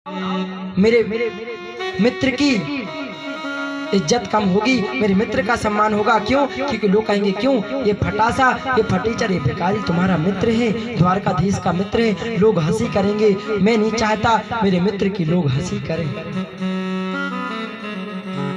मेरे मित्र की इज्जत कम होगी, मेरे मित्र का सम्मान होगा। क्यों? क्योंकि लोग कहेंगे क्यों ये फटासा, ये फटीचर, ये भिखारी तुम्हारा मित्र है, द्वारकाधीश का मित्र है, लोग हंसी करेंगे। मैं नहीं चाहता मेरे मित्र की लोग हंसी करें।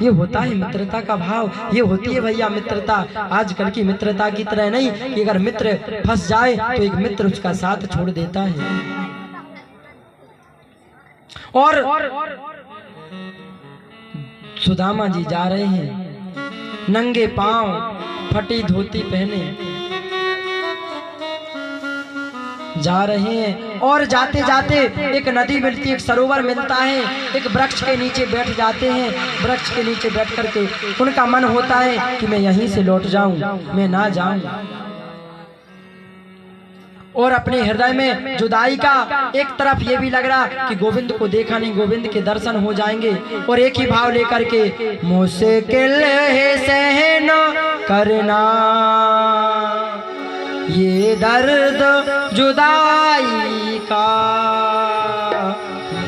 ये होता है मित्रता का भाव, ये होती है भैया मित्रता। आजकल की मित्रता की तरह नहीं कि अगर मित्र फंस जाए तो एक मित्र उसका साथ छोड़ देता है। और सुदामा जी जा रहे हैं नंगे पांव, फटी धोती पहने जा रहे हैं। और जाते जाते एक नदी मिलती है, एक सरोवर मिलता है, एक वृक्ष के नीचे बैठ जाते हैं। वृक्ष के नीचे बैठ करके उनका मन होता है कि मैं यहीं से लौट जाऊं, मैं ना जाऊं। और अपने हृदय में जुदाई का एक तरफ ये भी लग रहा कि गोविंद को देखा नहीं, गोविंद के दर्शन हो जाएंगे। और एक ही भाव लेकर के मुश्किल है सहना करना ये दर्द जुदाई का,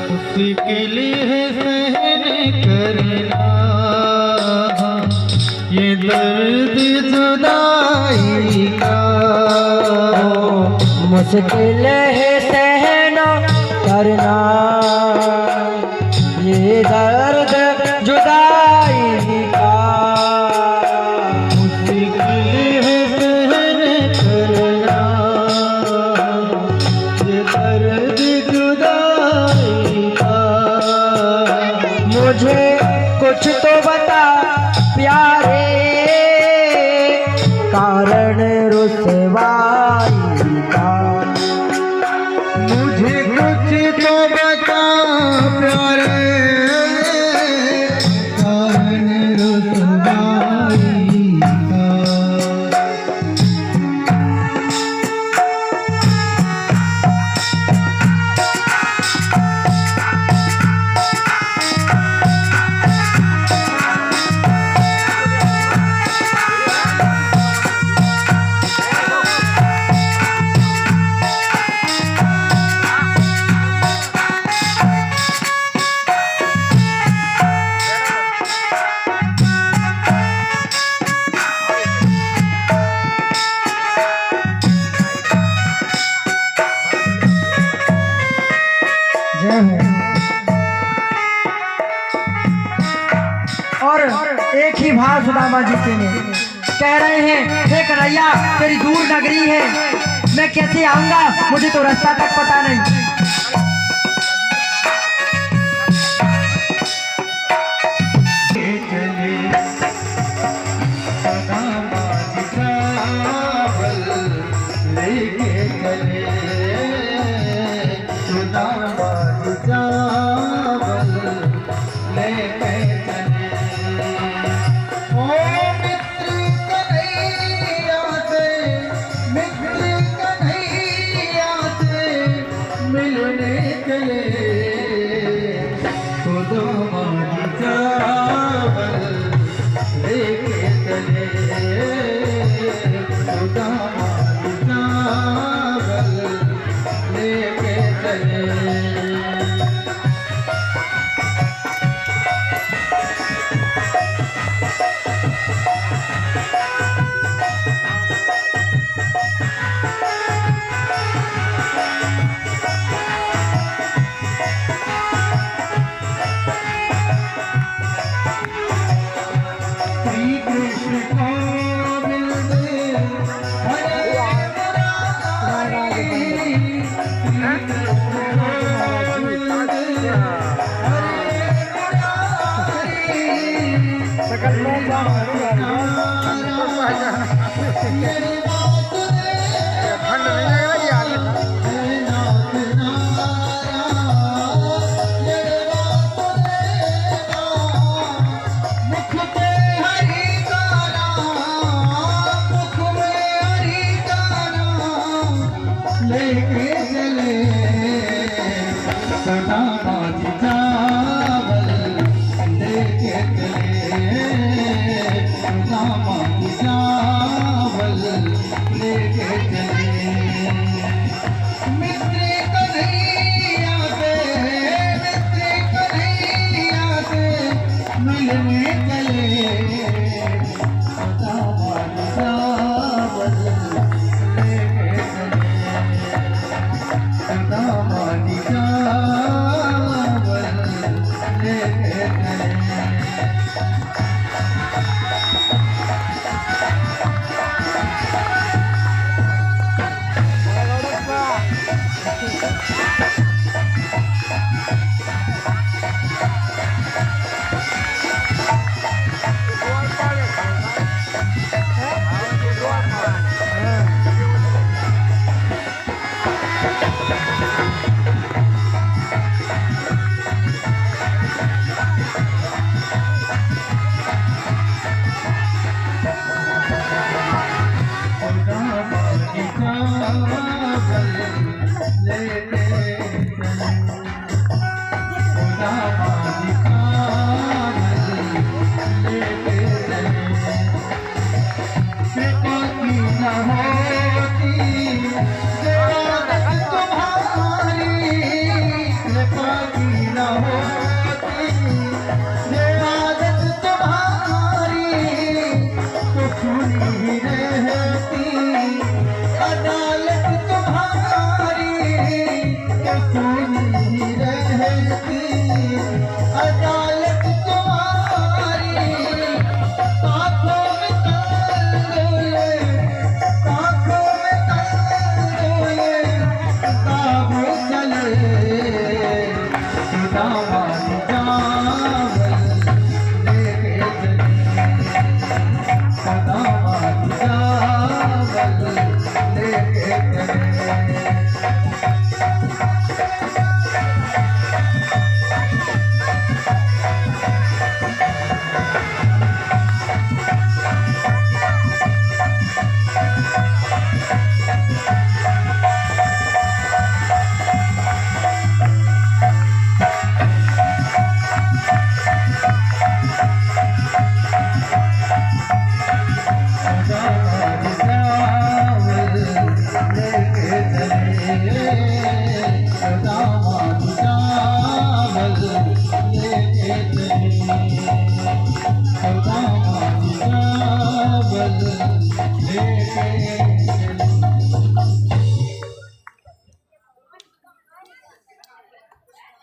मुश्किल है सहन करना ये दर्द जुदाई का, मुश्किल है सहना करना ये दर्द जुदाई का, मुश्किल है सहन करना ये दर्द जुदाई का। मुझे कुछ तो बता प्यारे कारण रुसवाई का, मुझे कुछ तो बता प्यारे कारण रुसवाई का। और एक ही भाव सुदामा जी के ने कह रहे हैं, हे कन्हैया तेरी दूर नगरी है, मैं कैसे आऊंगा, मुझे तो रास्ता तक पता नहीं।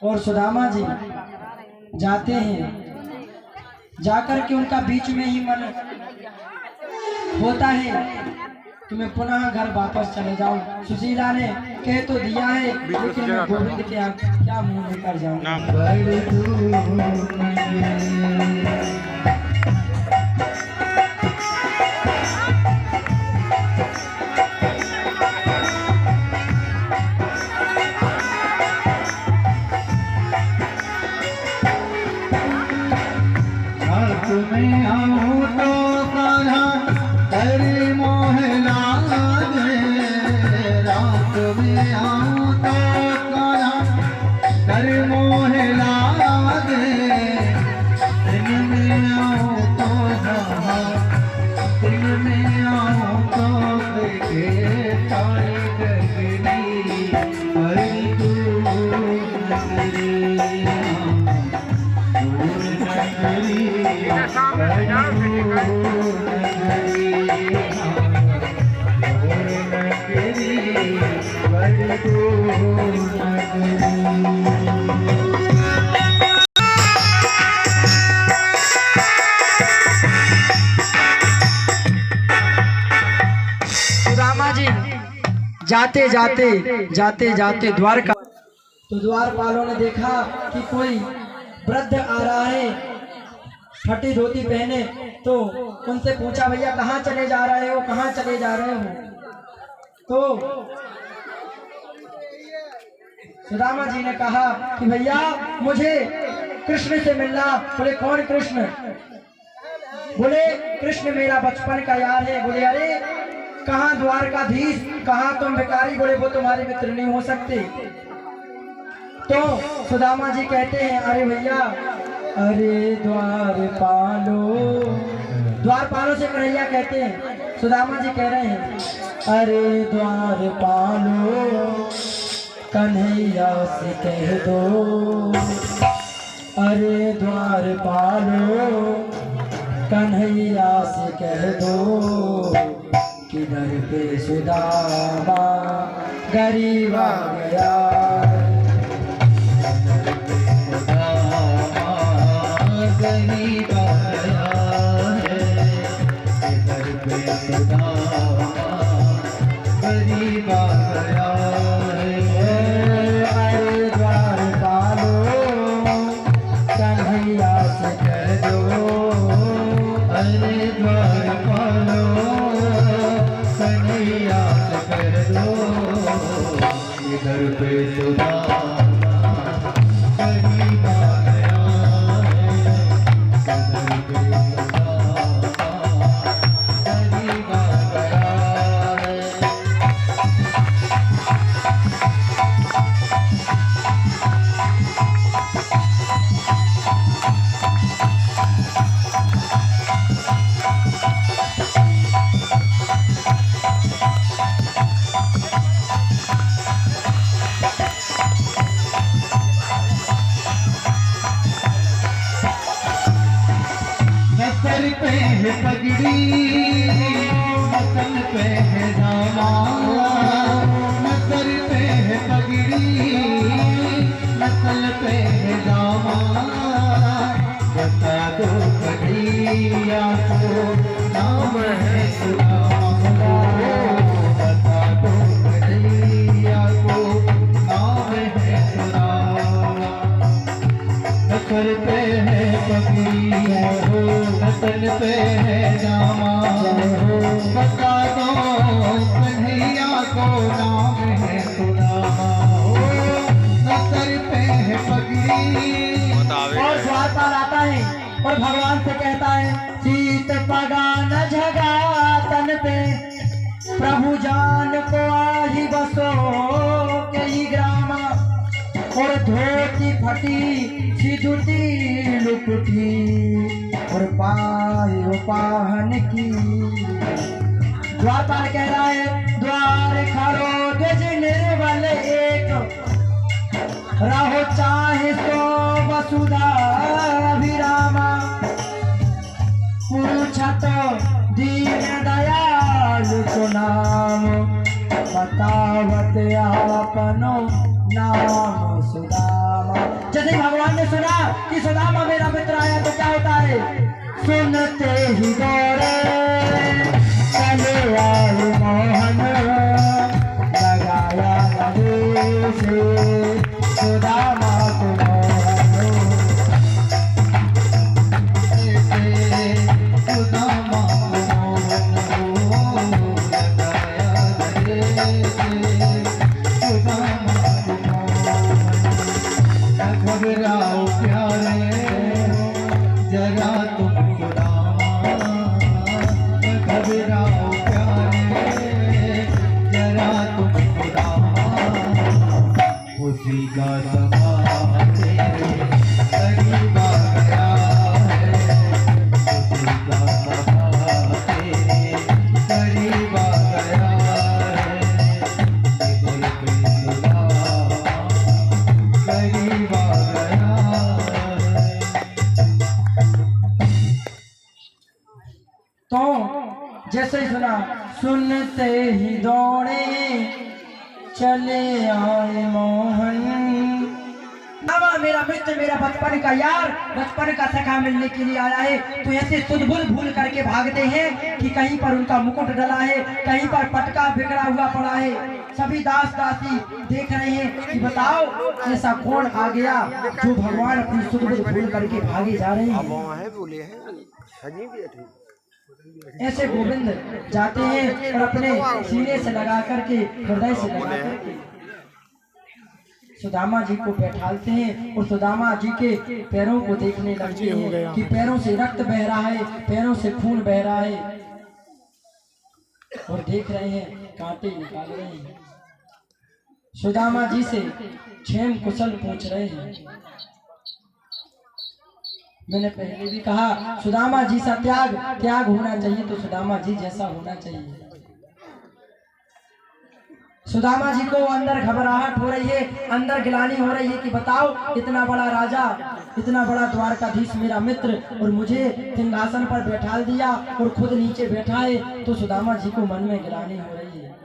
और सुदामा जी जाते हैं, जाकर के उनका बीच में ही मन होता है कि मैं पुनः घर वापस चले जाऊं। सुशीला ने कह तो दिया है, लेकिन मैं गोविंद के क्या मुंह लेकर जाऊं। तुम्हें आऊं तो कान्हा तेरी मोहना दे, रात में आऊं तो कान्हा तेरी मोहना दे, दिन में आऊं तो कहा, दिन में आऊं तो देखे तारी गगनी हरी दूर नगरी। सुदामा जी जाते जाते द्वारका, तो द्वारपालों ने देखा कि कोई वृद्ध आ रहा है फटी धोती पहने, तो उनसे पूछा भैया कहाँ चले जा रहे हो, कहाँ चले जा रहे हो। तो सुदामा जी ने कहा कि भैया मुझे कृष्ण से मिलना। बोले कौन कृष्ण? बोले कृष्ण मेरा बचपन का यार है। बोले अरे कहाँ द्वारकाधीश, कहाँ तुम भिखारी? बोले वो तुम्हारे मित्र नहीं हो सकते। तो सुदामा जी कहते हैं अरे भैया, अरे द्वारपालों से कन्हैया कहते हैं। सुदामा जी कह रहे हैं अरे द्वारपालो कन्हैया से कह दो, अरे द्वारपालो कन्हैया से कह दो, किधर पे सुदामा गरीब आ गया। गरीब आया है, इधर पे सुदामा गरीब आया है। अरे द्वारपालो कन्हैया से कह दो, अरे द्वारपालो कन्हैया से कह दो, इधर पे पे है पगड़ी, नसल पे है दामा, नसल पे है पगड़ी, नसल पे है दामा। बता दो कन्हैया को नाम है सुदामा, बता दो कन्हैया को नाम है सुदामा। नसल पे है पगड़ी, नसल पे है दामा, बता दो कन्हैया को नाम है सुदामा। नसल पे है पगड़ी। और द्वारपाल आता है और भगवान से कहता है, सीत पगान झगा तन पे, प्रभु जान को आही बसो के ही ग्राम, और धोती फटी सिधुती लुकुटी, और पायो पाहन की। द्वारपाल कह रहा है, द्वार खरो द्विज निर्बल एक, रहो चाहे सो वसुधा अभिरामा, पूछत दीन दयाल को नाम, बतावत आपनो नाम सुदामा। जैसे भगवान ने सुना कि सुदामा मेरा मित्र आया तो क्या होता है, सुनते ही दौड़े चले आए मोहन, लगाया गले से सुदामा को मोहन, सुदामा को मोहन, लगाया गले से सुदामा को मोहन। न घबराओ प्यारे जरा तुम सुदामा, न घबराओ प्यारे जरा तुम सुदामा। उसी का समा तेरे करीब आ गया है, उसी का समा तेरे करीब आ गया है, दिल पे सुदामा करीब आ गया है। तो जैसे ही सुना, सुनते ही दौड़े चले आए मोहन। बाबा मेरा मित्र, मेरा बचपन का यार, बचपन का सखा मिलने के लिए आया है। तो ऐसे सुधबुल भूल करके भागते हैं कि कहीं पर उनका मुकुट डला है, कहीं पर पटका बिखरा हुआ पड़ा है। सभी दास दासी देख रहे हैं कि बताओ ऐसा कौन आ गया जो भगवान अपनी सुधबुल भूल करके भागे जा रहे हैं। ऐसे गोविंद जाते हैं और अपने सीने से लगा करके, हृदय से लगा करके सुदामा जी को बैठालते हैं और सुदामा जी के पैरों को देखने लगते हैं कि पैरों से रक्त बह रहा है, पैरों से खून बह रहा है, और देख रहे हैं कांटे निकाल रहे हैं। सुदामा जी से क्षेम कुशल पूछ रहे हैं। मैंने पहले भी कहा, सुदामा जी सा त्याग होना चाहिए तो सुदामा जी जैसा होना चाहिए। सुदामा जी को अंदर घबराहट हो रही है, अंदर गिलानी हो रही है कि बताओ इतना बड़ा राजा, इतना बड़ा द्वारकाधीश मेरा मित्र, और मुझे सिंहासन पर बैठा दिया और खुद नीचे बैठा है। तो सुदामा जी को मन में गिलानी हो रही है।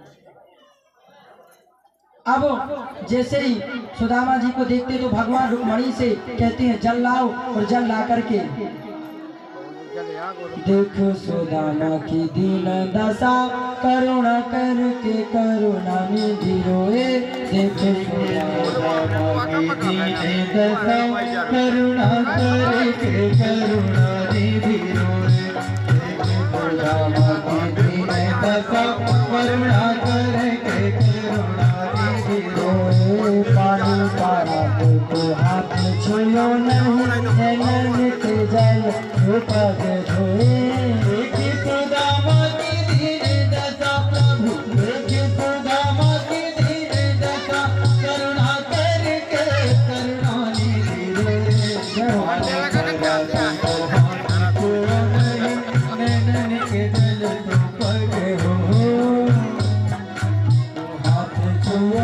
अब जैसे ही सुदामा जी को देखते तो भगवान रुक्मणी से कहते हैं जल लाओ, और जल ला करके देखो सुदामा की दीन दशा, करुणा करके करुणा निधि रोए। देखो सुदामा की दीन दशा, करुणा करके करुणा निधि रोए। देखो सुदामा की दीन दशा, करुणा करके करुणा निधि रोए। पानी पारा तो हाथ छुयो नहीं, नैन के जल पग धोए। देखी सुदामा की दीन दशा प्रभु, देखी सुदामा की दीन दशा, करुणा करके करुणा निधि रोए। नैन के जल पग हो, हाथ छुओ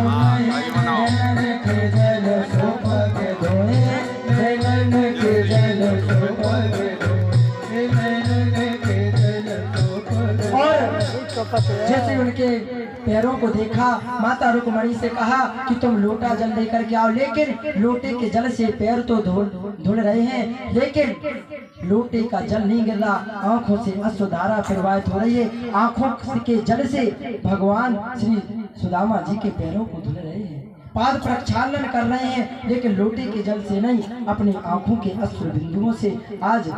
नैन के जल पग धोए। नैन के जल पग धोए। जैसे उनके पैरों को देखा, माता रुक्मणी से कहा कि तुम लोटा जल लेकर के आओ, लेकिन लोटे के जल से पैर तो धुल रहे हैं, लेकिन लोटे का जल नहीं गिर रहा, आंखों से अश्रुधारा प्रवाहित हो रही है। आंखों के जल से भगवान श्री सुदामा जी के पैरों को धुल रहे हैं, पाद प्रक्षालन कर रहे हैं, लेकिन लोटे के जल से नहीं, अपनी आंखों के अश्रु बिंदुओं से आज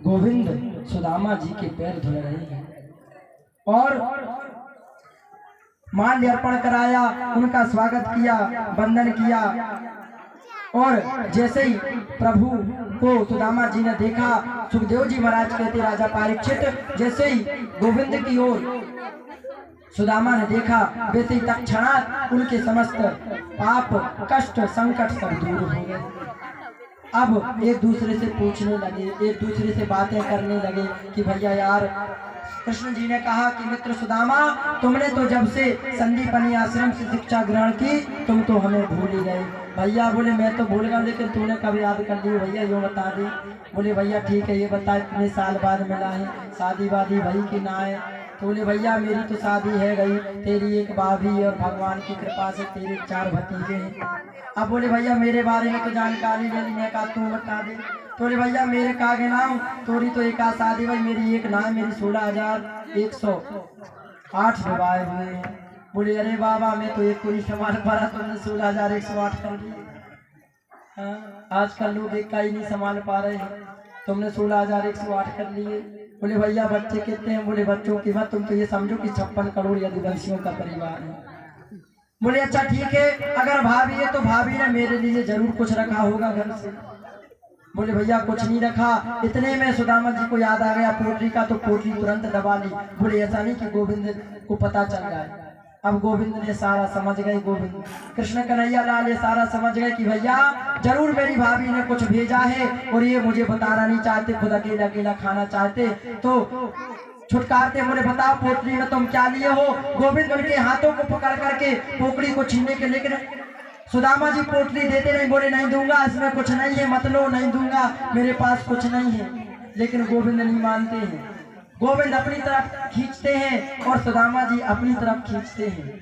गोविंद सुदामा जी के पैर धुल रहे हैं। और माल्य अर्पण कराया, उनका स्वागत किया, वंदन किया। और जैसे ही प्रभु को सुदामा जी ने देखा, सुखदेव जी महाराज कहते राजा परीक्षित, जैसे ही गोविंद की ओर सुदामा ने देखा, वैसे ही तत्क्षणात उनके समस्त पाप कष्ट संकट सब दूर हो गए। अब एक दूसरे से पूछने लगे, एक दूसरे से बातें करने लगे कि भैया यार, कृष्ण जी ने कहा कि मित्र सुदामा, तुमने तो जब से संदीपनी आश्रम से शिक्षा ग्रहण की, तुम तो हमें भूल ही गए। भैया बोले मैं तो भूल गया, लेकिन तूने कब याद कर ली भैया, यूँ बता दे। बोले भैया ठीक है, ये बता इतने साल बाद मिला है, शादी वादी भाई की ना है? तो बोले भैया मेरी तो शादी है गई, तेरी एक भाभी और भगवान की कृपा से तेरे 4 भतीजे हैं। अब बोले भैया मेरे बारे में तो जानकारी ले ली, मैं कहा तू बता दे। तो बोले भैया मेरे कागे नाम, तोरी तो एक शादी भाई, मेरी एक नाम, मेरी 16,108 विवाह हुए हैं। बोले अरे बाबा मैं तो एक पूरी संभाल पा रहा, तुमने 16,108 कर दिए। हाँ, आजकल लोग एक का ही नहीं संभाल पा रहे हैं, तुमने 16,108 कर लिए। बोले भैया बच्चे कितने हैं? बोले बच्चों की मत, तुम तो ये समझो कि 56 करोड़ यदुवंशियों का परिवार है। बोले अच्छा ठीक है, अगर भाभी है तो भाभी ने मेरे लिए जरूर कुछ रखा होगा घर से। बोले भैया कुछ नहीं रखा। इतने में सुदामा जी को याद आ गया पोटली का, तो पोटली तुरंत दबा ली। बोले ऐसा नहीं कि गोविंद को पता चल जाए। अब गोविंद ने सारा समझ गए, गोविंद कृष्ण कन्हैया लाल ये सारा समझ गए कि भैया जरूर मेरी भाभी ने कुछ भेजा है, और ये मुझे बताना नहीं चाहते, खुद अकेला अकेला खाना चाहते, तो छुटकारते। बोले बताओ पोटली में तुम क्या लिए हो? गोविंद उनके हाथों को पकड़ करके पोकड़ी को छीनने के, लेकिन सुदामा जी पोटली देते नहीं। बोले नहीं दूंगा, इसमें कुछ नहीं है, मत लो, नहीं दूंगा, मेरे पास कुछ नहीं है। लेकिन गोविंद नहीं मानते हैं, गोविंद अपनी तरफ खींचते हैं और सुदामा जी अपनी तरफ खींचते हैं,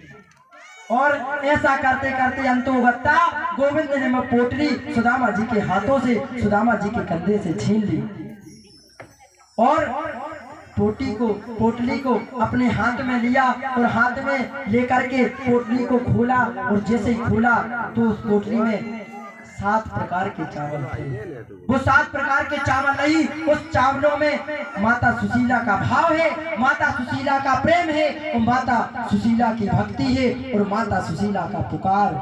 और ऐसा करते करते अंतोगत्ता गोविंद ने पोटली सुदामा जी के हाथों से, सुदामा जी के कंधे से छीन ली, और पोटली को अपने हाथ में लिया, और हाथ में लेकर के पोटली को खोला, और जैसे ही खोला तो उस पोटली में 7 प्रकार के चावल थे। वो 7 प्रकार के चावल नहीं, उस चावलों में माता सुशीला का भाव है, माता सुशीला का प्रेम है, और माता सुशीला की भक्ति है, और माता सुशीला का पुकार।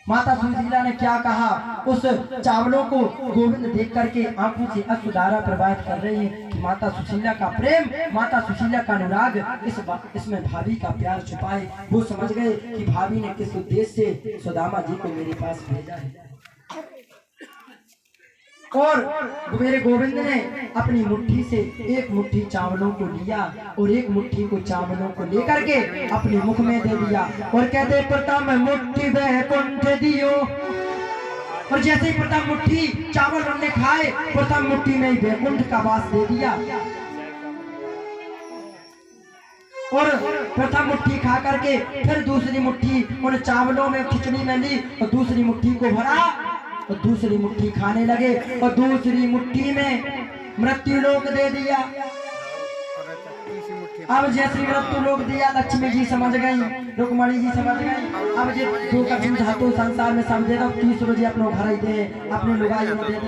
माता सुशीला ने क्या कहा? उस चावलों को गोविंद देख करके आंखों से अश्रुधारा प्रवाहित कर रही है कि माता सुशीला का प्रेम, माता सुशीला का अनुराग, इसमें भाभी का प्यार छुपा है। वो समझ गए कि भाभी ने किस उद्देश्य से सुदामा जी को मेरे पास भेजा है। और मेरे गोविंद ने अपनी मुट्ठी से एक मुट्ठी चावलों को लिया, और एक मुट्ठी को चावलों को लेकर के अपने मुख में दे दिया, और कहते प्रथम मुट्ठी वैकुंठ दियो। और जैसे ही प्रथम मुट्ठी चावल हमने खाए, प्रथम मुट्ठी में वैकुंठ का वास दे दिया। और प्रथम मुट्ठी खा करके फिर दूसरी मुट्ठी उन चावलों में खिचड़ी में ली, और दूसरी मुट्ठी को भरा, और दूसरी मुट्ठी खाने लगे, और दूसरी मुट्ठी में मृत्यु लोक दे दिया। अब जैसे मृत्यु लोक दिया, लक्ष्मी जी समझ गई, रुक्मणी जी समझ गई। अब जे दो कभी धातु संसार में समझे तो 30 रोजे अपने घर ही दे, अपने लुगाई में दे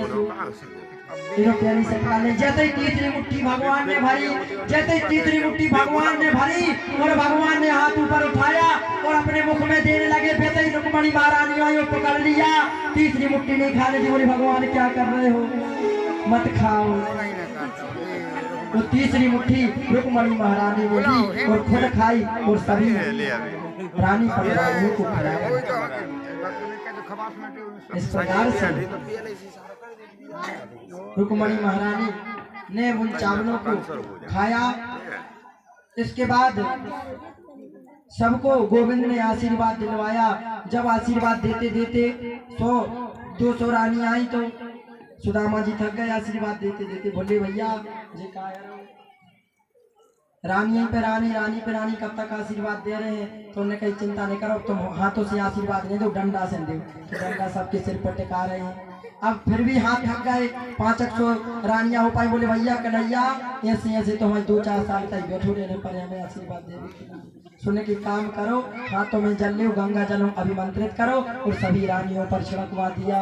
प्यारी सरकार ने। जैसे ही तीसरी मुट्ठी भगवान ने भरी, जैसे ही तीसरी मुट्ठी भगवान ने भरी, और भगवान ने हाथ ऊपर उठाया और अपने मुख में देने लगे, वैसे ही रुक्मणी महारानी आई और पकड़ लिया। तीसरी मुट्ठी नहीं खाने दी। बोले भगवान क्या कर रहे हो, मत खाओ। वो तीसरी मुट्ठी रुक्मणी महारानी ने ली और खुद खाई, और सभी रानी परिवारों को खिलाया। इस प्रकार से रुक्मणी महारानी ने उन चावलों को खाया। इसके बाद सबको गोविंद ने आशीर्वाद दिलवाया। जब आशीर्वाद देते देते 100-200 रानी आई, तो सुदामा जी थक गए आशीर्वाद देते देते। बोले भैया जे रानी पे रानी, रानी पे रानी कब तक आशीर्वाद दे रहे हैं। तो उन्होंने कही चिंता नहीं करो, तुम हाथों से आशीर्वाद नहीं दो, डंडा से दो। तो डंडा सबके सिर पर टिका रहे हैं। अब फिर भी हाथ थक गए, 500 रानियां हो पाई। बोले भैया कन्हैया ऐसे ऐसे तो हमें 2-4 साल तक बैठो रहने पर हमें आशीर्वाद दे। सुनने की काम करो, हाथों में जल लो, गंगा जल अभिमंत्रित करो और सभी रानियों पर छिड़कवा दिया।